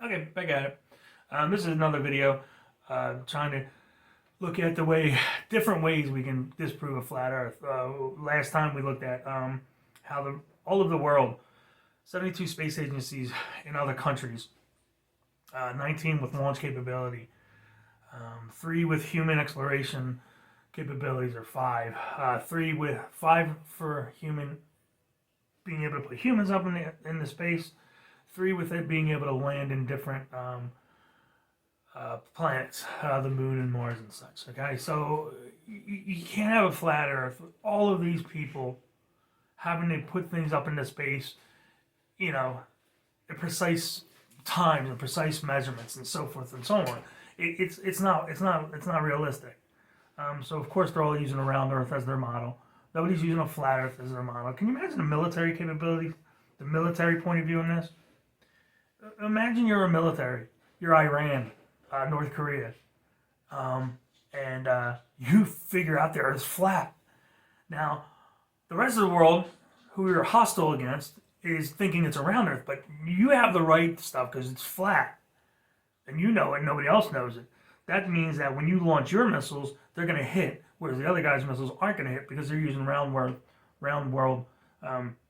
Okay, back at it. This is another video trying to look at different ways we can disprove a flat Earth. Last time we looked at how all of the world, 72 space agencies in other countries, 19 with launch capability, 3 with human exploration capabilities, or 5, 5 for human being able to put humans up in the space, 3 with it being able to land in different planets, the moon and Mars and such. Okay, so you can't have a flat Earth with all of these people having to put things up into space, you know, at precise times and precise measurements and so forth and so on. It's not realistic. So of course they're all using a round Earth as their model. Nobody's using a flat Earth as their model. Can you imagine the military capability, the military point of view in this? Imagine you're a military, you're Iran, North Korea, and you figure out the Earth's flat. Now, the rest of the world, who you're hostile against, is thinking it's a round Earth, but you have the right stuff because it's flat, and you know it. Nobody else knows it. That means that when you launch your missiles, they're going to hit, whereas the other guys' missiles aren't going to hit because they're using round world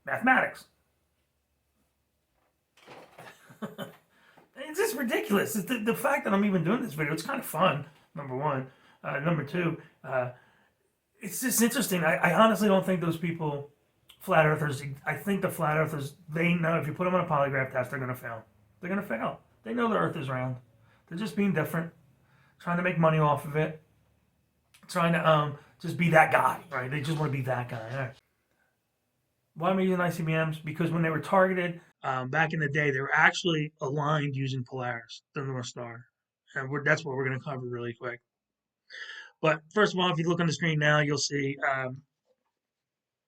mathematics. It's just ridiculous. It's the fact that I'm even doing this video, it's kind of fun, number one. Number two, it's just interesting. I honestly don't think those people, flat earthers, I think the flat earthers, they know if you put them on a polygraph test, they're going to fail. They're going to fail. They know the earth is round. They're just being different, trying to make money off of it, trying to just be that guy, right? They just want to be that guy. Right. Why am I using ICBMs? Because when they were targeted back in the day, they were actually aligned using Polaris, the North Star. And that's what we're going to cover really quick. But first of all, if you look on the screen now, you'll see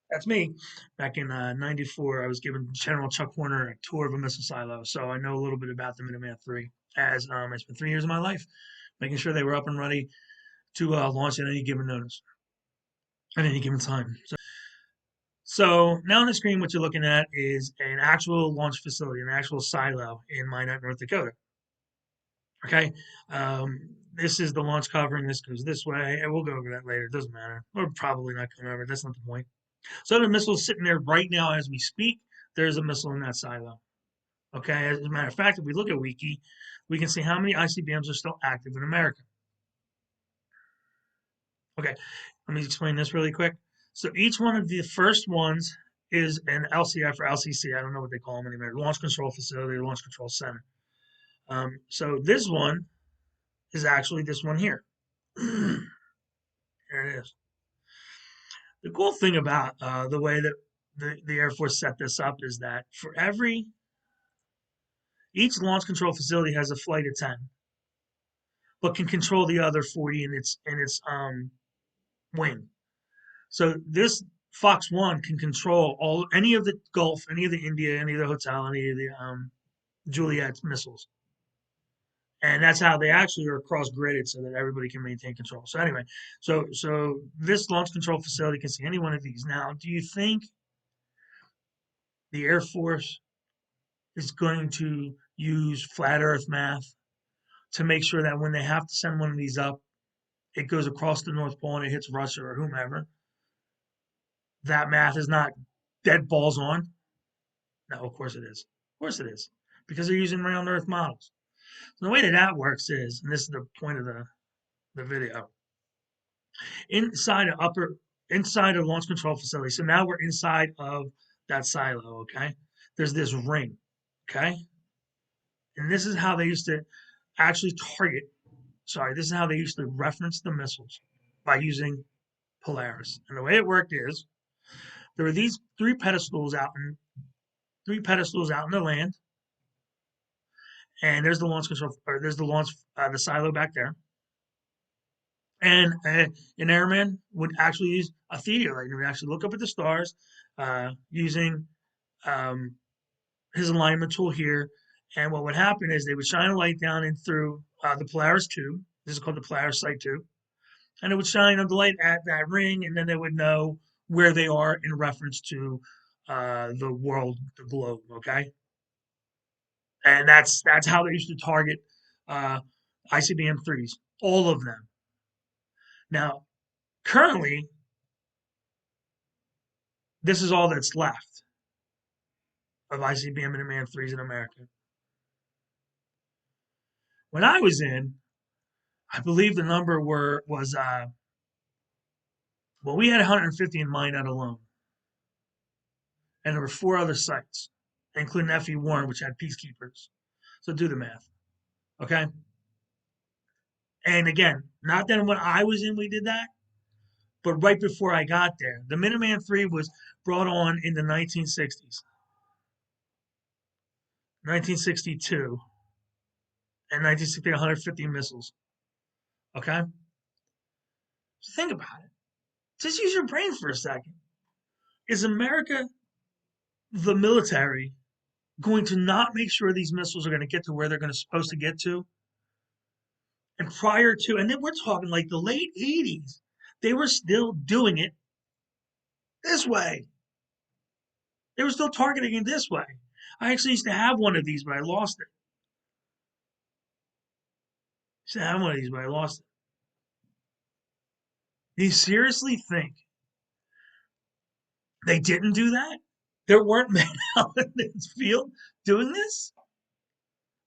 that's me. Back in '94, I was giving General Chuck Warner a tour of a missile silo. So I know a little bit about the Minuteman III, as I spent 3 years of my life making sure they were up and ready to launch at any given notice, at any given time. So now on the screen, what you're looking at is an actual launch facility, an actual silo in Minot, North Dakota. Okay, this is the launch covering. This goes this way, and we'll go over that later. It doesn't matter. We're probably not going over it. That's not the point. So the missile is sitting there right now as we speak. There's a missile in that silo. Okay, as a matter of fact, if we look at Wiki, we can see how many ICBMs are still active in America. Okay, let me explain this really quick. So each one of the first ones is an LCI for LCC. I don't know what they call them anymore. Launch Control Facility, Launch Control Center. So this one is actually this one here. Here it is. The cool thing about the way that the Air Force set this up is that for each launch control facility has a flight of 10, but can control the other 40 in its wing. So this Fox 1 can control any of the Gulf, any of the India, any of the Hotel, any of the Juliet missiles. And that's how they actually are cross-gridded so that everybody can maintain control. So anyway, so this launch control facility can see any one of these. Now, do you think the Air Force is going to use flat Earth math to make sure that when they have to send one of these up, it goes across the North Pole and it hits Russia or whomever? That math is not dead balls on? No, of course it is. Of course it is. Because they're using round Earth models. So the way that works is, and this is the point of the video, inside a launch control facility. So now we're inside of that silo, okay? There's this ring, okay? And this is how they used to actually this is how they used to reference the missiles, by using Polaris. And the way it worked is, there were these three pedestals out in the land, and there's the launch control, or there's the silo back there. And an airman would actually use a theater light. He would actually look up at the stars using his alignment tool here. And what would happen is they would shine a light down in through the Polaris tube. This is called the Polaris sight tube. And it would shine the light at that ring, and then they would know where they are in reference to the world, the globe, okay? And that's how they used to target uh, ICBM threes, all of them. Now, currently, this is all that's left of ICBM Minuteman threes in America. When I was in, I believe the number was well, we had 150 in Minot alone, and there were 4 other sites, including FE Warren, which had peacekeepers. So do the math, okay? And again, not that when I was in we did that, but right before I got there, the Minuteman III was brought on in the 1960s, 1962, and 1960 150 missiles. Okay, so think about it. Just use your brain for a second. Is America, the military, going to not make sure these missiles are going to get to where they're supposed to get to? And prior to, and then we're talking like the late 80s, they were still doing it this way. They were still targeting it this way. I actually used to have one of these, but I lost it. I used to have one of these, but I lost it. Do you seriously think they didn't do that? There weren't men out in this field doing this?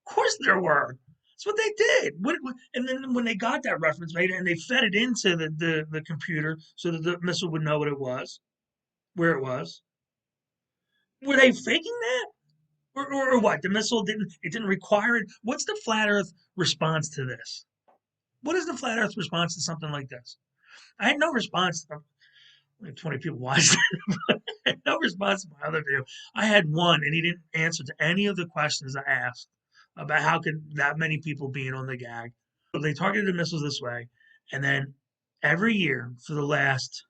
Of course there were. That's what they did. And then when they got that reference made and they fed it into the computer so that the missile would know what it was, where it was. Were they faking that? Or what? The missile didn't require it. What's the flat Earth response to this? What is the flat Earth response to something like this? I had no response. 20 people watched it. No response to my other video. I had one, and he didn't answer to any of the questions I asked about how could that many people being on the gag. So they targeted the missiles this way, and then every year for the last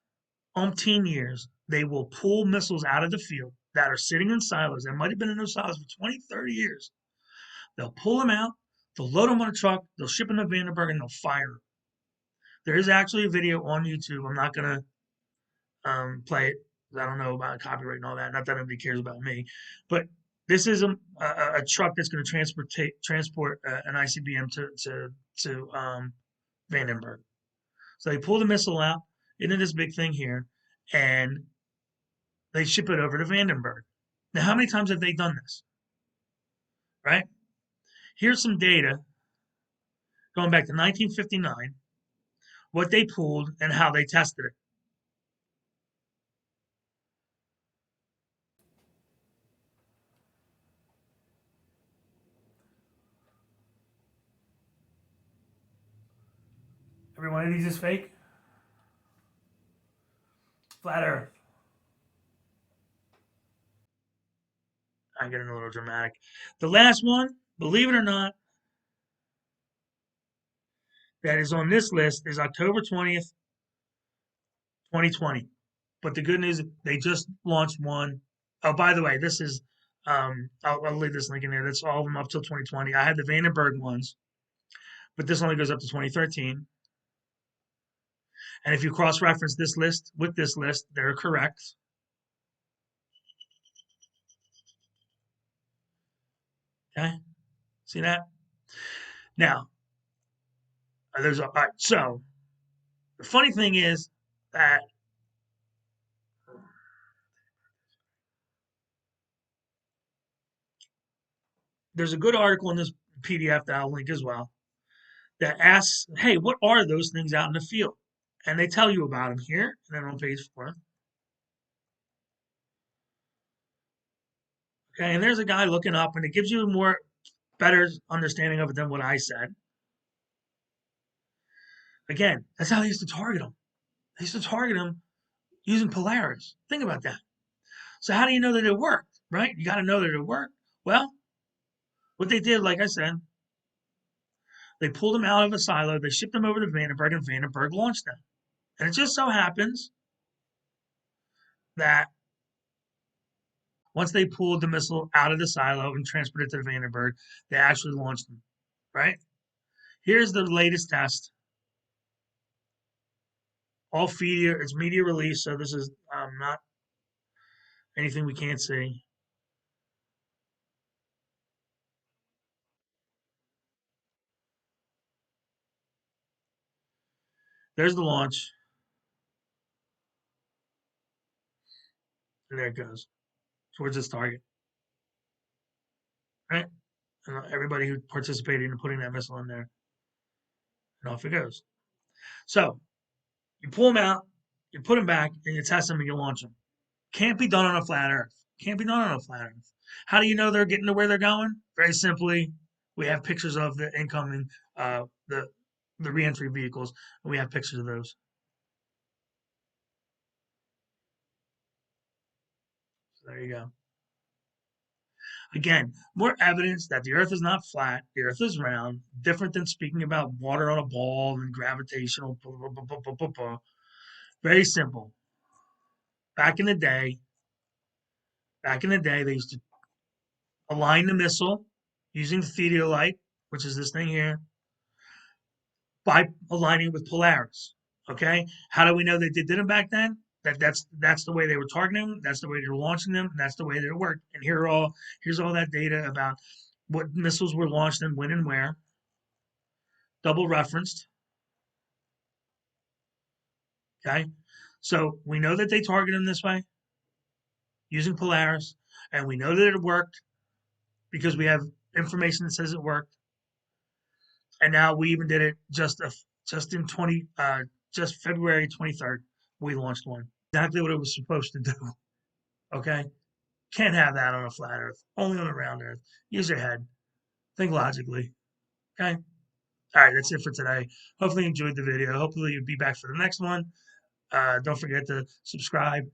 umpteen years, they will pull missiles out of the field that are sitting in silos. They might have been in those silos for 20, 30 years. They'll pull them out, they'll load them on a truck, they'll ship them to Vandenberg, and they'll fire them. There is actually a video on YouTube. I'm not going to play it. I don't know about copyright and all that. Not that anybody cares about me, but this is a truck that's going to transport an ICBM to Vandenberg. So they pull the missile out into this big thing here, and they ship it over to Vandenberg. Now, how many times have they done this? Right? Here's some data going back to 1959, what they pulled and how they tested it. Every one of these is fake. Flat Earth. I'm getting a little dramatic. The last one, believe it or not, that is on this list is October 20th, 2020. But the good news, they just launched one. Oh, by the way, this is, I'll leave this link in there. That's all of them up till 2020. I had the Vandenberg ones, but this only goes up to 2013. And if you cross-reference this list with this list, they're correct. Okay, see that? Now, there's all right, so the funny thing is that there's a good article in this PDF that I'll link as well that asks, hey, what are those things out in the field? And they tell you about them here, and then on page 4. Okay, and there's a guy looking up, and it gives you a more better understanding of it than what I said. Again, that's how they used to target them. They used to target them using Polaris. Think about that. So how do you know that it worked, right? You got to know that it worked. Well, what they did, like I said, they pulled them out of a silo, they shipped them over to Vandenberg, and Vandenberg launched them. And it just so happens that once they pulled the missile out of the silo and transported it to the Vandenberg, they actually launched them, right? Here's the latest test. All media, it's media release, so this is not anything we can't see. There's the launch. And there it goes towards its target. Right? And everybody who participated in putting that missile in there, and off it goes. So you pull them out, you put them back, and you test them and you launch them. Can't be done on a flat Earth. Can't be done on a flat Earth. How do you know they're getting to where they're going? Very simply, we have pictures of the incoming, the reentry vehicles, and we have pictures of those. So there you go. Again, more evidence that the Earth is not flat, the Earth is round, different than speaking about water on a ball and gravitational. Blah, blah, blah, blah, blah, blah, blah. Very simple. Back in the day, they used to align the missile using the theodolite, which is this thing here, by aligning with Polaris. Okay, how do we know they did it back then? That's the way they were targeting them. That's the way they were launching them. And that's the way that it worked. And here's all that data about what missiles were launched and when and where, double referenced. Okay, so we know that they target them this way using Polaris, and we know that it worked because we have information that says it worked. And now we even did it just in just February 23rd. We launched one. Exactly what it was supposed to do. Okay, can't have that on a flat Earth. Only on a round Earth. Use your head. Think logically. Okay. All right, that's it for today. Hopefully you enjoyed the video. Hopefully you'll be back for the next one. Don't forget to subscribe.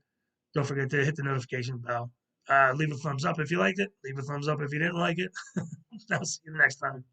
Don't forget to hit the notification bell. Leave a thumbs up if you liked it. Leave a thumbs up if you didn't like it. I'll see you next time.